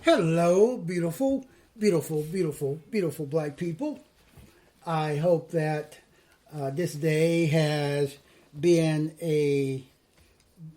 Hello, beautiful, beautiful, beautiful, beautiful black people. I hope that this day has been a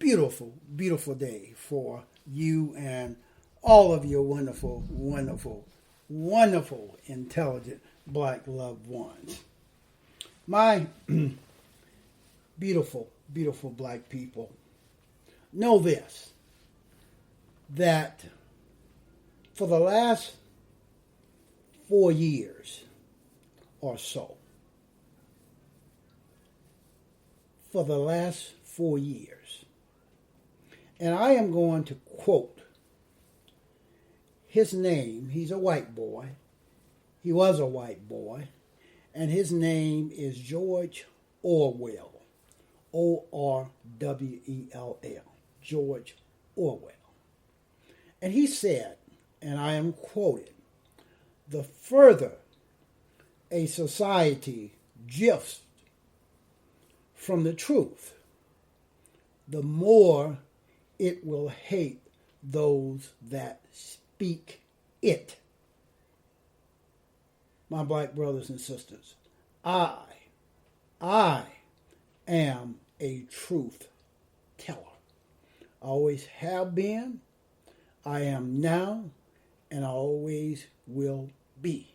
beautiful, beautiful day for you and all of your wonderful, wonderful, wonderful, intelligent black loved ones. My beautiful, beautiful black people, know this, that for the last 4 years or so, for the last 4 years, and I am going to quote his name. He's a white boy. He was a white boy, and his name is George Orwell. Orwell. George Orwell. And he said, and I am quoted, "The further a society drifts from the truth, the more it will hate those that speak it." My black brothers and sisters, I am a truth teller. I always have been, I am now, and I always will be.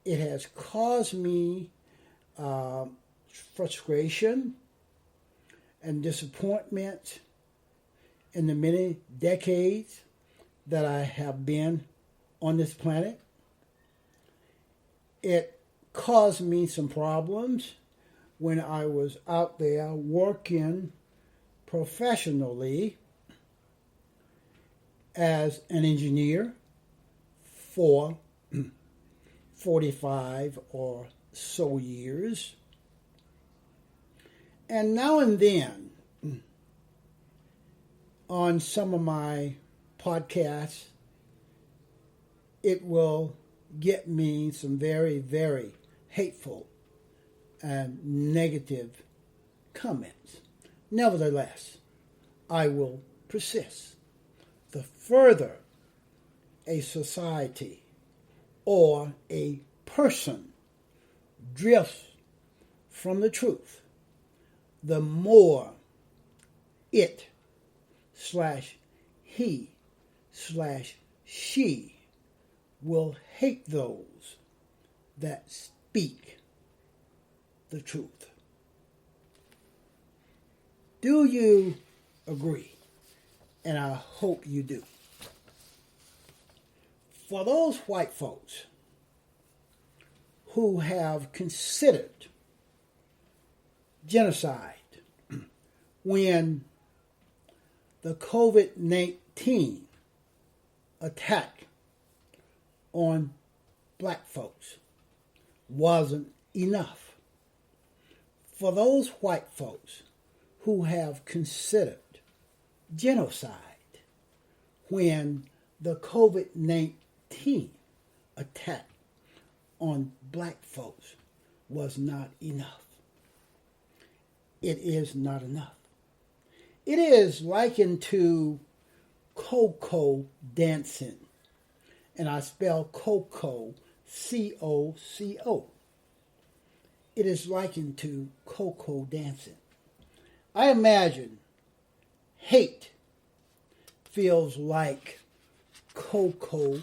It has caused me frustration and disappointment in the many decades that I have been on this planet. It caused me some problems when I was out there working professionally as an engineer for 45 or so years. And now and then, on some of my podcasts, it will get me some very, very hateful and negative comments. Nevertheless, I will persist. The further a society or a person drifts from the truth, the more it/he/she will hate those that speak the truth. Do you agree? And I hope you do. For those white folks who have considered genocide when the COVID-19 attack on black folks wasn't enough, for those white folks who have considered genocide when the COVID-19 attack on black folks was not enough. It is not enough. It is likened to cocoa dancing, and I spell cocoa, C-O-C-O. It is likened to cocoa dancing. I imagine hate feels like cocoa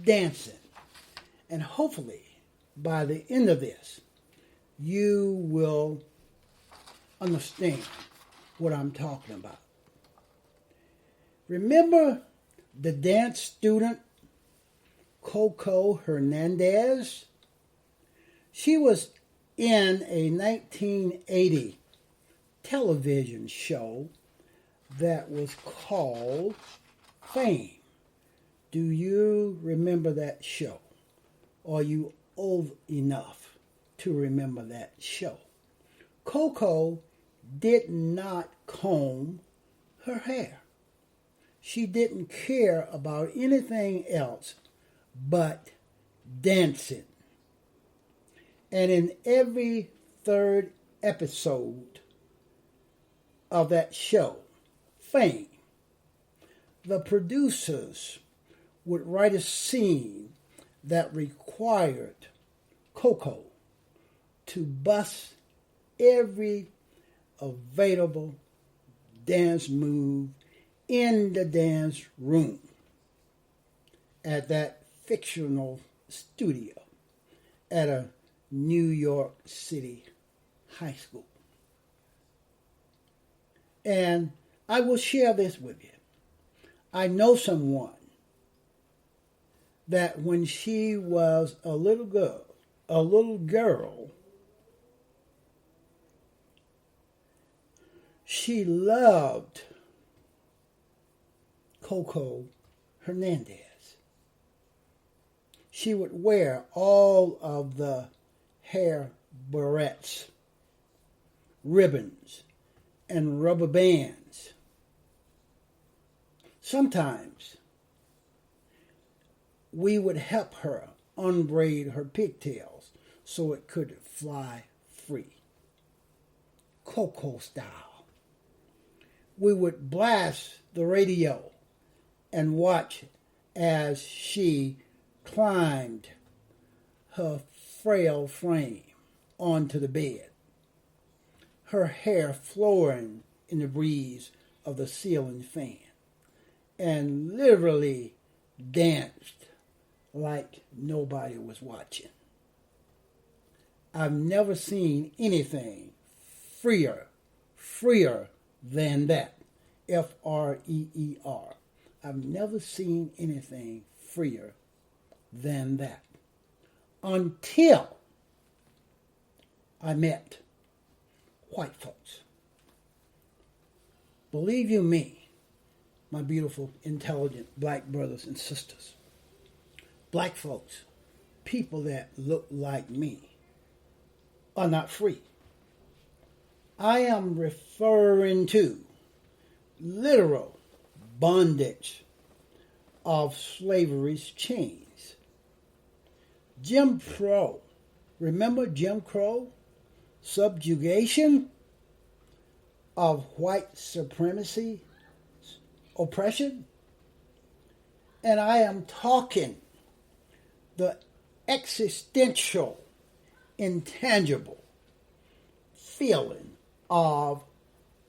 dancing. And hopefully, by the end of this, you will understand what I'm talking about. Remember the dance student, Coco Hernandez? She was in a 1980 television show that was called Fame. Do you remember that show? Are you old enough to remember that show? Coco did not comb her hair. She didn't care about anything else but dancing. And in every third episode of that show, Fame, the producers would write a scene that required Coco to bust every available dance move in the dance room at that fictional studio at a New York City high school. And I will share this with you. I know someone that when she was a little girl, she loved Coco Hernandez. She would wear all of the hair barrettes, ribbons, and rubber bands. Sometimes we would help her unbraid her pigtails so it could fly free, Coco style. We would blast the radio and watch as she climbed her frail frame onto the bed, her hair flowing in the breeze of the ceiling fan, and literally danced like nobody was watching. I've never seen anything freer than that. Freer. I've never seen anything freer than that. Until I met white folks. Believe you me, my beautiful, intelligent black brothers and sisters, black folks, people that look like me, are not free. I am referring to literal bondage of slavery's chains. Jim Crow. Remember Jim Crow? Subjugation of white supremacy, oppression. And I am talking the existential, intangible feeling of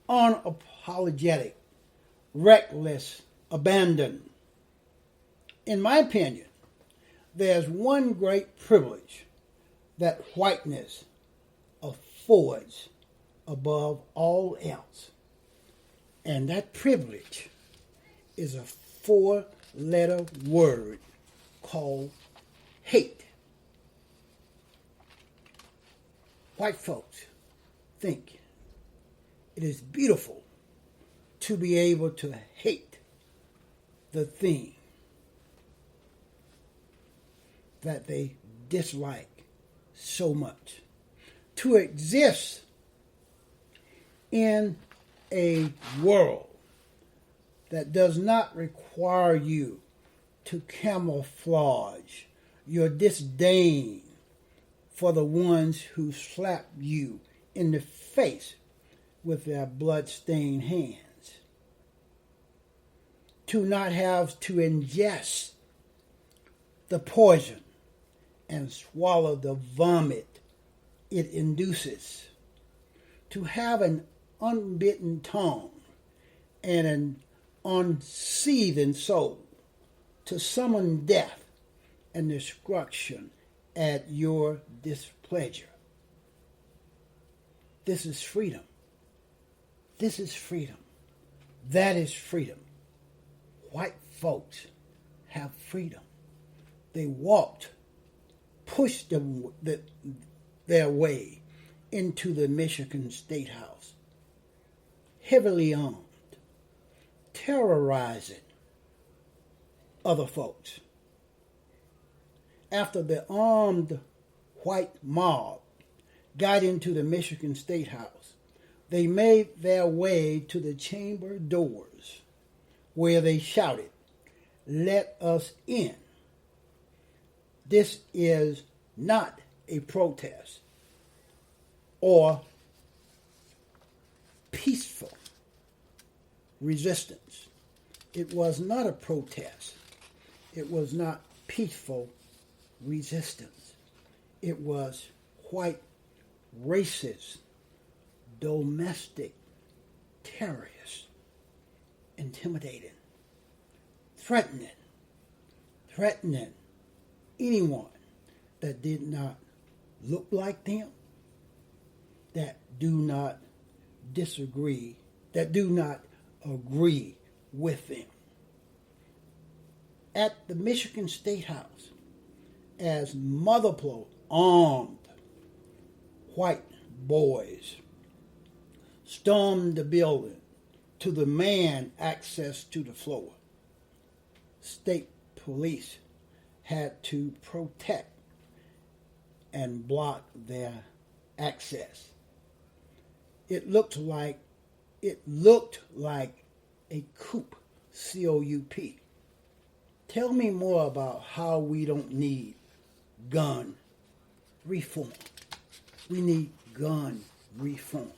unapologetic, reckless abandon. In my opinion, there's one great privilege that whiteness affords above all else. And that privilege is a 4-letter word called hate. White folks think it is beautiful to be able to hate the thing that they dislike so much. To exist in a world that does not require you to camouflage your disdain for the ones who slap you in the face with their blood-stained hands. To not have to ingest the poison and swallow the vomit it induces. To have an unbitten tongue and an unseething soul. To summon death and destruction at your displeasure. This is freedom. This is freedom. That is freedom. White folks have freedom. They pushed their way into the Michigan State House, heavily armed, terrorizing other folks. After the armed white mob got into the Michigan State House, they made their way to the chamber doors where they shouted, "Let us in." This is not a protest or peaceful resistance. It was not a protest. It was not peaceful resistance. It was white racist, domestic terrorists, intimidating, threatening anyone that did not look like them, that do not disagree, that do not agree with them. At the Michigan State House, as multiple armed white boys stormed the building to demand access to the floor, state police had to protect and block their access. It looked like a coup, C-O-U-P. Tell me more about how we don't need gun reform. We need gun reform.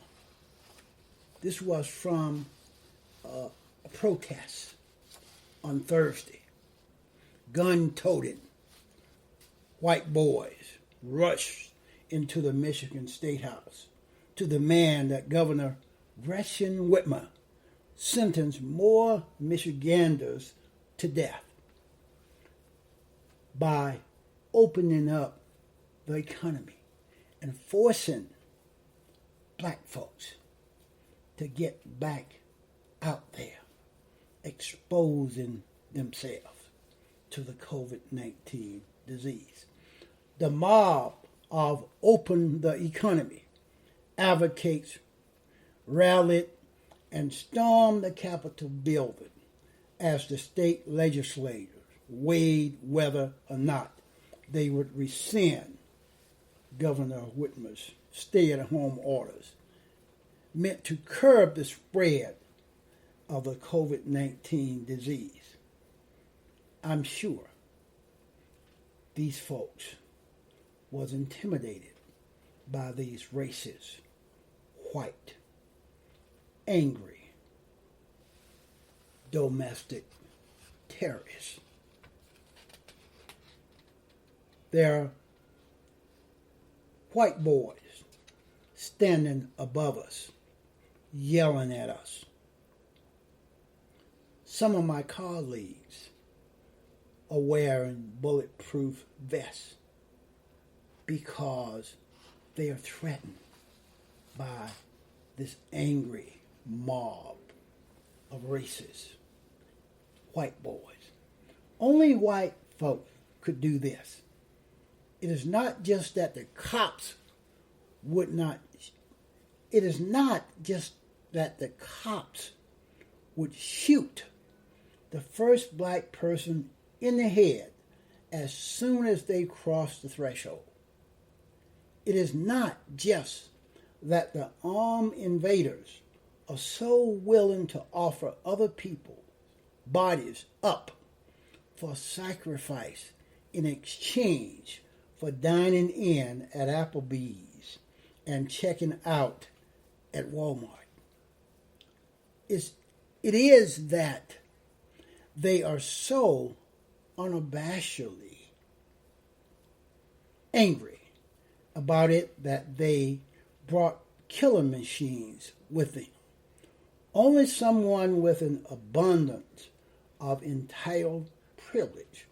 This was from a protest on Thursday. Gun-toting white boys rushed into the Michigan State House to demand that Governor Gretchen Whitmer sentence more Michiganders to death by opening up the economy and forcing black folks to get back out there, exposing themselves to the COVID-19 disease. The mob of Open the Economy advocates rallied and stormed the Capitol building as the state legislators weighed whether or not they would rescind Governor Whitmer's stay-at-home orders meant to curb the spread of the COVID-19 disease. I'm sure these folks was intimidated by these racist, white, angry, domestic terrorists. They're white boys standing above us, yelling at us. Some of my colleagues are wearing bulletproof vests because they are threatened by this angry mob of racist white boys. Only white folk could do this. It is not just that the cops would not, it is not just that the cops would shoot the first black person in the head as soon as they crossed the threshold. It is not just that the armed invaders are so willing to offer other people's bodies up for sacrifice in exchange for dining in at Applebee's and checking out at Walmart. It is that they are so unabashedly angry about it that they brought killing machines with them. Only someone with an abundance of entitled privilege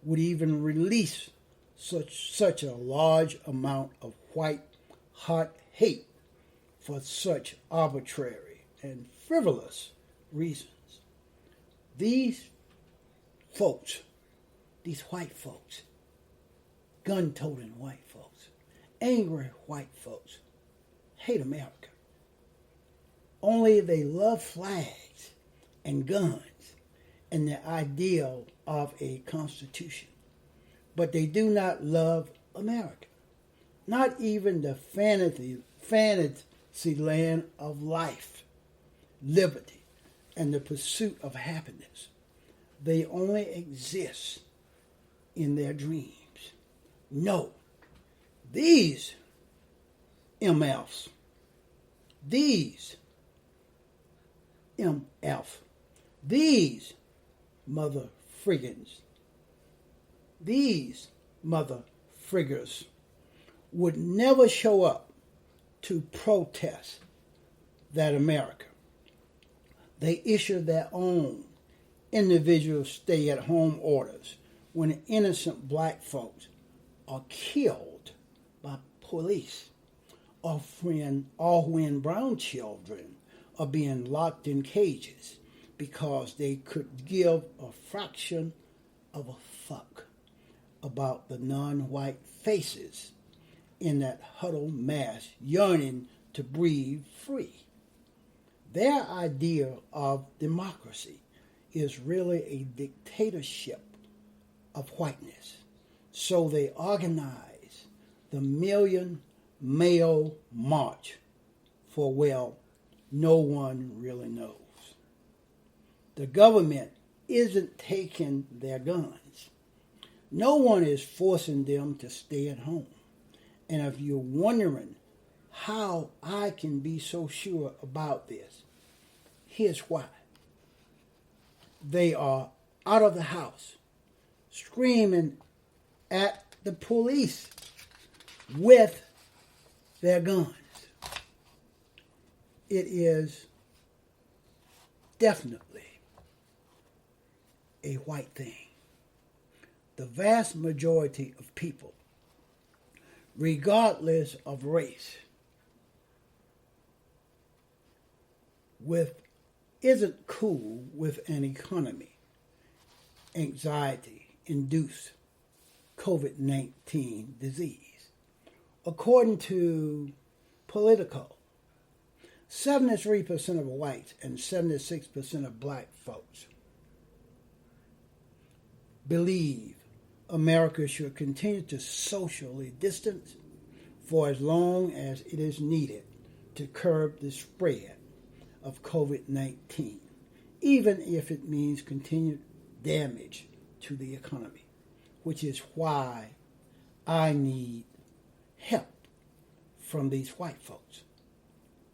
would even release such a large amount of white hot hate for such arbitrary and frivolous reasons. These folks, these white folks, gun-toting white folks, angry white folks, hate America. Only they love flags and guns and the ideal of a constitution. But they do not love America. Not even the fantasy land of life, liberty, and the pursuit of happiness. They only exist in their dreams. No, these MFs, these mother friggins These mother friggers would never show up to protest that America. They issue their own individual stay-at-home orders when innocent black folks are killed by police, or when brown children are being locked in cages because they could give a fraction of a fuck about the non-white faces in that huddled mass yearning to breathe free. Their idea of democracy is really a dictatorship of whiteness. So they organize the Million Male March for, well, no one really knows. The government isn't taking their guns. No one is forcing them to stay at home. And if you're wondering how I can be so sure about this, here's why. They are out of the house, screaming at the police with their guns. It is definitely a white thing. The vast majority of people, regardless of race, isn't cool with an economy, anxiety-induced COVID-19 disease. According to Politico, 73% of whites and 76% of black folks believe America should continue to socially distance for as long as it is needed to curb the spread of COVID-19, even if it means continued damage to the economy, which is why I need help from these white folks.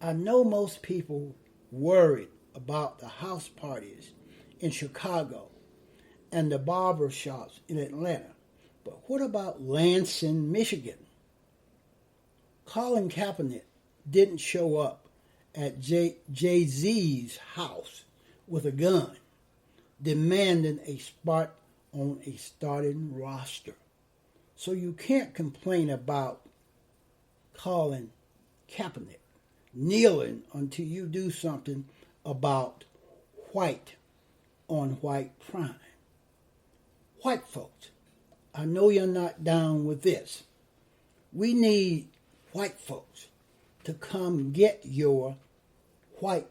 I know most people worried about the house parties in Chicago and the barber shops in Atlanta, but what about Lansing, Michigan? Colin Kaepernick didn't show up at Jay-Z's house with a gun, demanding a spot on a starting roster. So you can't complain about Colin Kaepernick kneeling until you do something about white on white crime. White folks, I know you're not down with this. We need white folks to come get your white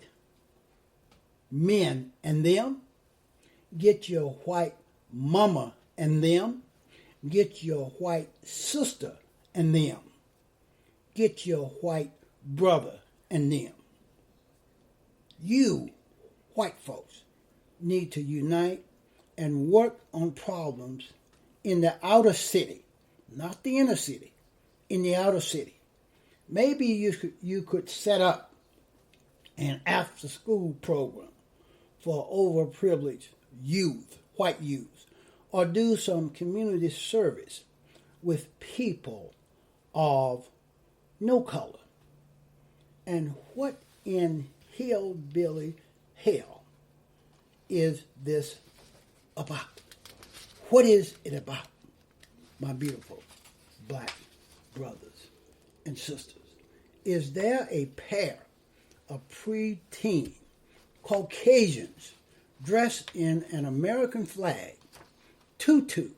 men and them, get your white mama and them, get your white sister and them, get your white brother and them. You, white folks, need to unite and work on problems in the outer city, not the inner city, in the outer city. Maybe you could set up an after-school program for overprivileged youth, white youth, or do some community service with people of no color. And what in hillbilly hell is this about? What is it about, my beautiful black brothers and sisters? Is there a pair of preteen Caucasians dressed in an American flag, tutu,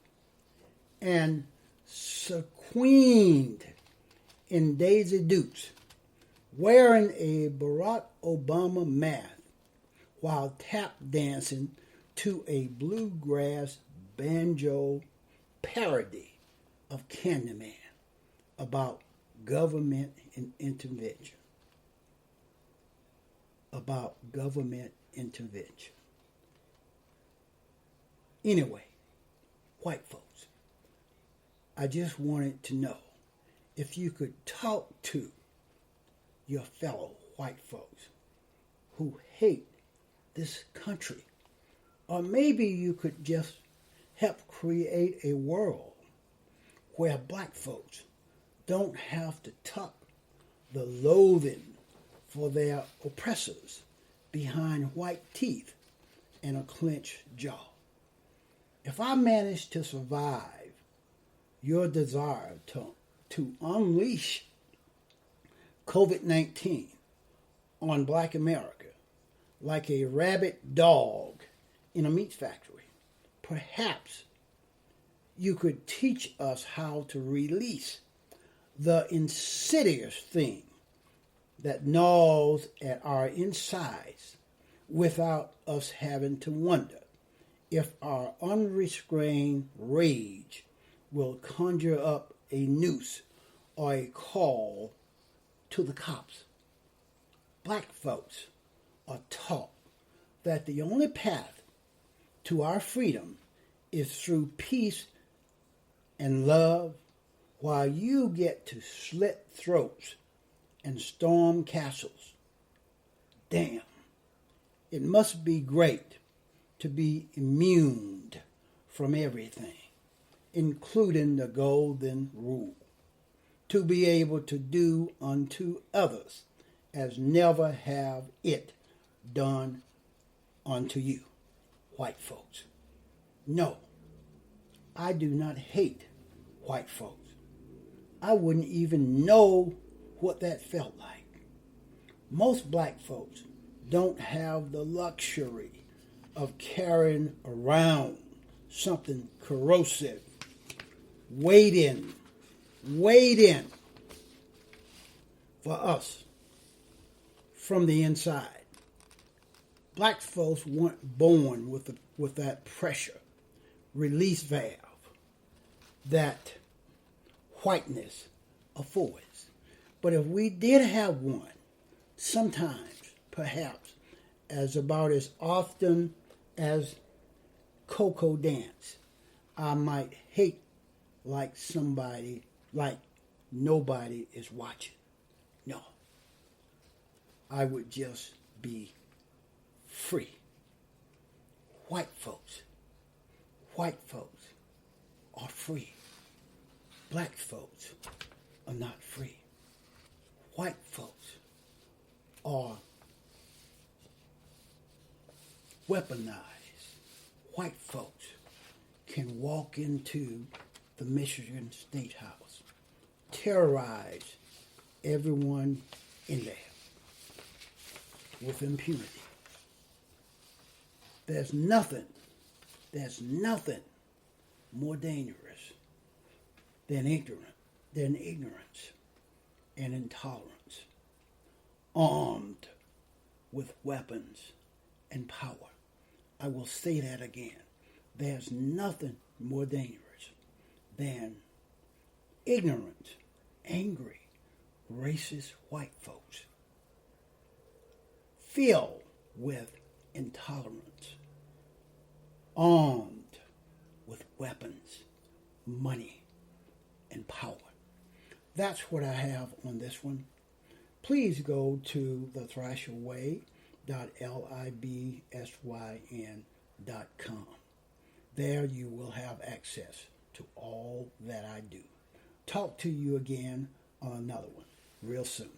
and sequined in Daisy Dukes, wearing a Barack Obama mask while tap dancing to a bluegrass banjo parody of Candyman about government intervention. About government intervention. Anyway, white folks, I just wanted to know if you could talk to your fellow white folks who hate this country, or maybe you could just help create a world where black folks don't have to tuck the loathing for their oppressors behind white teeth and a clenched jaw. If I manage to survive your desire to unleash COVID-19 on black America like a rabid dog in a meat factory, perhaps you could teach us how to release the insidious thing that gnaws at our insides without us having to wonder if our unrestrained rage will conjure up a noose or a call to the cops. Black folks are taught that the only path to our freedom is through peace and love, while you get to slit throats and storm castles. Damn, it must be great to be immune from everything, including the golden rule, to be able to do unto others as never have it done unto you, white folks. No, I do not hate white folks. I wouldn't even know what that felt like. Most black folks don't have the luxury of carrying around something corrosive, waiting for us from the inside. Black folks weren't born with that pressure release valve that whiteness affords. But if we did have one, sometimes, perhaps, as about as often as Coco dance, I might hate like somebody, like nobody is watching. No. I would just be free. White folks are free. Black folks are not free. White folks are weaponized. White folks can walk into the Michigan State House, terrorize everyone in there with impunity. There's nothing more dangerous than ignorance and intolerance, armed with weapons and power. I will say that again. There's nothing more dangerous than ignorant, angry, racist white folks filled with intolerance, armed with weapons, money, and power. That's what I have on this one. Please go to thethrasherway.libsyn.com. There you will have access to all that I do. Talk to you again on another one real soon.